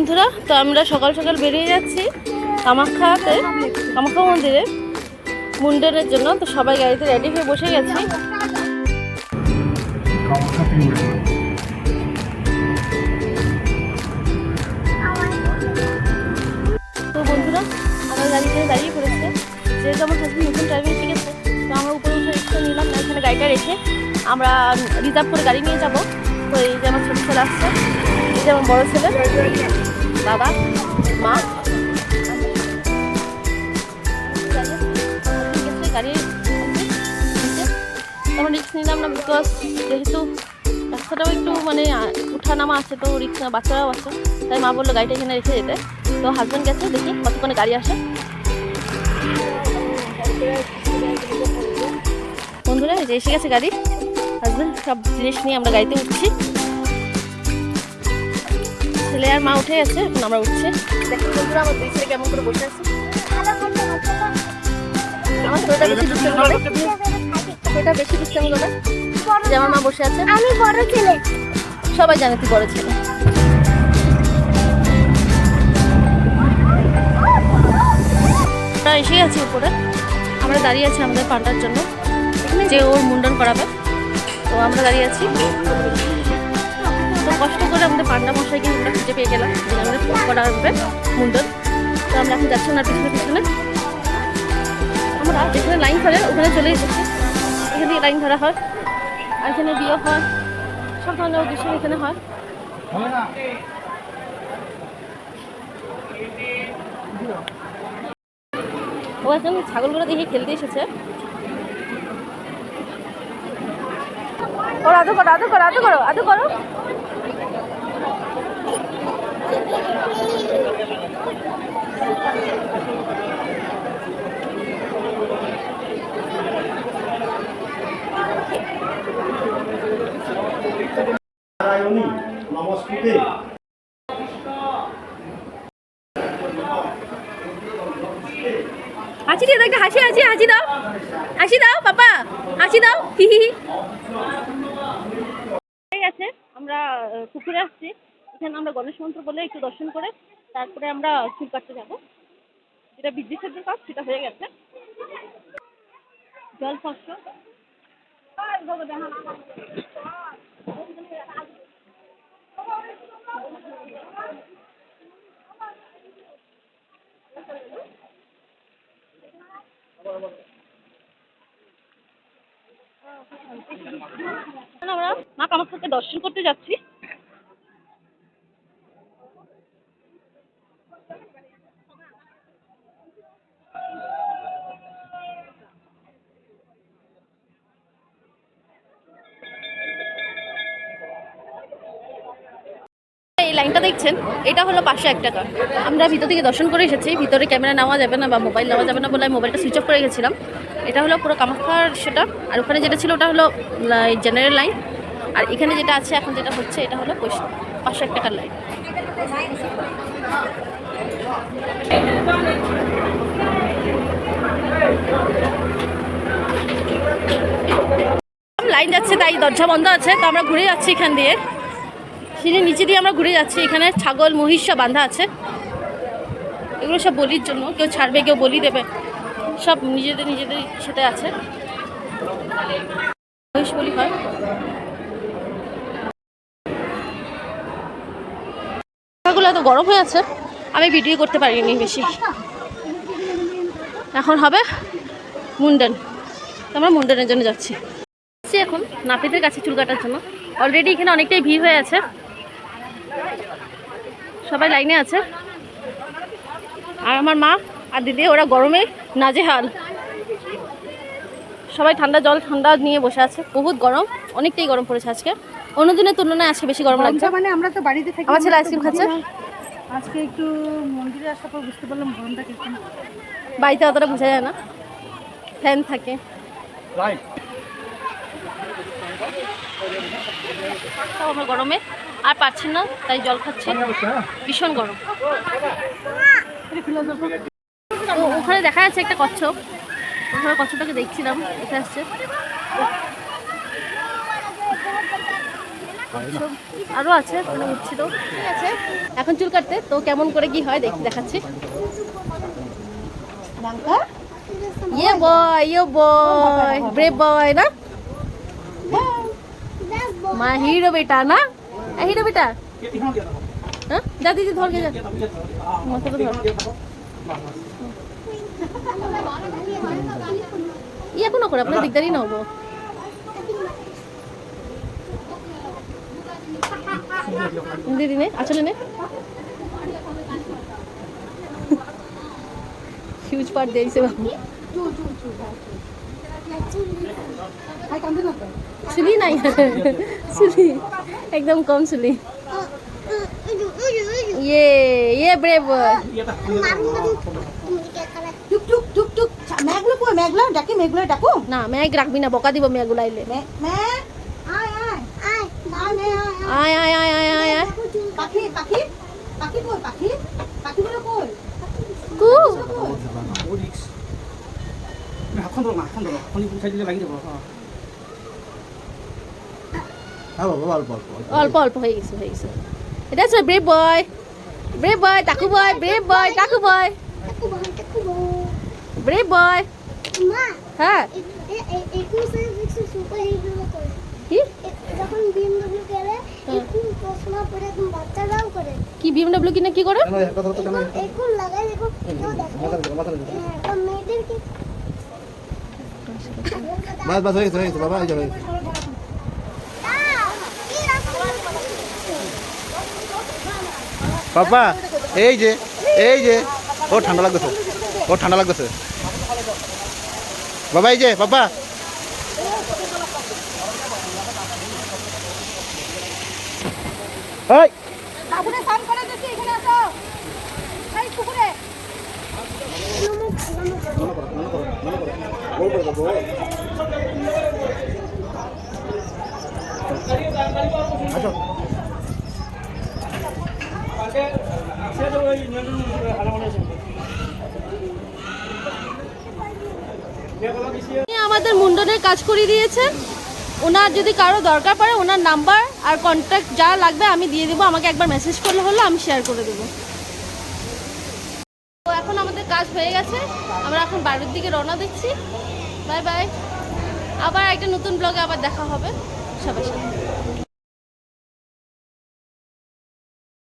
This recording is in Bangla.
বন্ধুরা, তো আমরা সকাল সকাল বেরিয়ে যাচ্ছি কামাখ্যা মন্দিরে মুন্ডনের জন্য। তো সবাই গাড়িতে রেডি হয়ে বসে গেছি। তো বন্ধুরা, আমার গাড়িতে দাঁড়িয়ে পড়েছে। যেহেতু আমার হাজবেন্ড নতুন ড্রাইভিং শিখেছে, তো আমরা উপরে উঠে রিক্সা নিলাম না, এখানে গাড়িটা রেখে আমরা রিজার্ভ করে গাড়ি নিয়ে যাবো। তো এই যে আমার ছোটো ছেলে আসছে, এই যে আমার বড়ো ছেলে, দাদা, মা, গাড়ি আমরা রিক্স নিলাম না, বিকজ যেহেতু রাস্তাটাও একটু মানে উঠা নামা আছে, তো রিক্সা বাচ্চারাও আছে, তাই মা বললো গাড়িটা এখানে রেখে যেতে। তো হাজব্যান্ড গেছে, দেখি কতক্ষণে গাড়ি আসে। বন্ধুরা, যে এসে গেছে গাড়ি, হাজব্যান্ড সব জিনিস নিয়ে আমরা গাড়িতে উঠছি। ছেলে আর মা উঠে গেছে, এখন আমরা উঠছি। দেখুন বন্ধুরা, আমার দুই ছেলে কেমন করে বসে আছে। আমার ছোটটা বেশি দুষ্টামি করে, ছোটটা বেশি দুষ্টামি করে। যে আমার মা বসে আছে, আমি বড় ছেলে, সবাই জানে তুই বড় ছেলে। আমরা এসে গেছি উপরে, আমরা দাঁড়িয়ে আছি আমাদের পান্ডার জন্য, যে ওর মুন্ডন করাবে। তো আমরা দাঁড়িয়ে আছি, তো কষ্ট করে আমাদের পান্ডা মশাইকে আমরা খুঁজে পেয়ে গেলাম, যে আমাদের করাবে মুন্ডন। তো আমরা এখন যাচ্ছি ওনার পিছনে পিছনে। আমরা যেখানে লাইন ধরে ওখানে চলে এসেছি। এখানে লাইন ধরা হয়, আর এখানে বিয়ে হয়, সব ধরনের উদ্দেশ্য এখানে হয়। ও এখন ছাগলগুলো দেখে খেলতে এসেছে। ওর আদর করো, আদর করো, আদর করো, আদর করো। নমস্তে। হাসি দিয়ে একটা হাসি হাসি হাসি দাও, হাসি দাও পাপা, হাসি দাও। হি হি ঠিক আছে, আমরা পুকুরে আসছি। এখানে আমরা গণেশ মন্ত্র বলে একটু দর্শন করে তারপরে আমরা চুল কাটতে যাবো। যেটা বিদ্যুতের কাজ সেটা হয়ে গেছে। জল স্পর্শ আমরা মা কামাখ্যাকে দর্শন করতে যাচ্ছি। এই লাইনটা দেখছেন, এটা হলো 501 টাকা। আমরা ভিতর থেকে দর্শন করে এসেছি। ভিতরে ক্যামেরা নেওয়া যাবে না বা মোবাইল নেওয়া যাবে না বলে আমি মোবাইলটা সুইচ অফ করে গেছিলাম। এটা হলো পুরো কামাখ্যার সেটা, আর ওখানে যেটা ছিল ওটা হলো জেনারেল লাইন, আর এখানে যেটা আছে এখন যেটা হচ্ছে এটা হলো 501 টাকার লাইন। লাইন যাচ্ছে তাই দরজা বন্ধ আছে, তো আমরা ঘুরে যাচ্ছি এখান দিয়ে, সিঁড়ির নিচে দিয়ে আমরা ঘুরে যাচ্ছি। এখানে ছাগল মহিষ সব বাঁধা আছে, এগুলো সব বলির জন্য, কেউ ছাড়বে কেউ বলি দেবে, সব নিজেদের নিজেদের সাথে আছে। মহিষ বলি হয়। ছাগলগুলো এত গরম হয়ে আছে, আমি ভিডিও করতে পারিনি বেশি। এখন হবে মুন্ডন, আমরা মুন্ডনের জন্য যাচ্ছি। এখন নাপিতের কাছে চুল কাটার জন্য। অলরেডি এখানে অনেকটাই ভিড় হয়ে আছে, সবাই লাইনে আছে। আর আমার মা আর দিদি ওরা গরমে নাজেহাল, সবাই ঠান্ডা জল ঠান্ডা নিয়ে বসে আছে। বহুত গরম, অনেকটাই গরম পড়েছে আজকে, অন্য দিনের তুলনায় আজকে বেশি গরম লাগছে। মানে আমরা তো বাড়িতে থাকি, আমার ছেলে আইসক্রিম খাচ্ছে। আজকে একটু মন্দিরে আসার পর বুঝতে পারলাম গরমটা কেমন। বাড়িতে অতটা বোঝা যায় না, ফ্যান থাকে। আমরা গরমে আর পাচ্ছি না, তাই জল খাচ্ছি, ভীষণ গরম। ওখানে দেখা যাচ্ছে একটা কচ্ছপ, ওখানে কচ্ছপটাকে দেখছিলাম, এসে আসছে। আরো আছে মানে উঠছিল, ঠিক আছে। এখন চুল কাটতে তো কেমন করে কি হয় দেখাচ্ছি। ইয়ে বয় ব্রেভ বয় না, মা হিরো বেটা না, হিরো বেটা। হ্যাঁ যা দিদি ধর গে যা, মাথাটা ধর। ইয়ে কোনো করে আপনার দিকদারি না হবো। দিদি নে আসলে নে, হিউজ পার্ট দিয়েছে বাবু। চুলি নাই, চুলি একদম কম চুলি। ये ब्रेव টুক টুক টুক টুক মেঘগুলো কই? মেঘগুলো ডাকি, মেঘগুলো ডাকো না, মেঘ রাখবি না, বকা দিব মেঘ গুলাইলে। মেঘ আয় আয় আয় আয় আয় আয় আয় আয় আয় পাখি পাখি পাখি কই? পাখি পাখিগুলো কই? কু হাতখন ধরো না, হাতখন ধরো, খনি উঠাই দিলে লাগি যাব। হ্যাঁ বাবা, অল্প অল্প অল্প অল্প হয়ে গেছে, হয়ে গেছে। এটা হচ্ছে ব্রেভ বয় টাকু বয়, ব্রেভ বয় টাকু বয়, ব্রেভ বয়। হ্যাঁ কি কি বিএমডব্লিউ কিনে কি করে? বাস বাস হয়ে গেছে বাবা, এই যে হয়ে গেছে। পাপা এই যে ও ঠান্ডা লাগতেছে, ও ঠান্ডা লাগতেছে বাবা, এই যে পাপা। এই বাবুরে স্নান করে দিছি, এখানে আসো। এই পুকুরে আমাদের মুন্ডনের কাজ করে দিয়েছেন। ওনার যদি কারো দরকার পড়ে ওনার নাম্বার আর কন্ট্যাক্ট যা লাগবে আমি দিয়ে দেবো, আমাকে একবার মেসেজ করলে হলো, আমি শেয়ার করে দেবো। তো এখন আমাদের কাজ হয়ে গেছে, আমরা এখন বাড়ির দিকে রওনা দিচ্ছি। বাই বাই, আবার একটা নতুন ব্লগে আবার দেখা হবে সবার সাথে।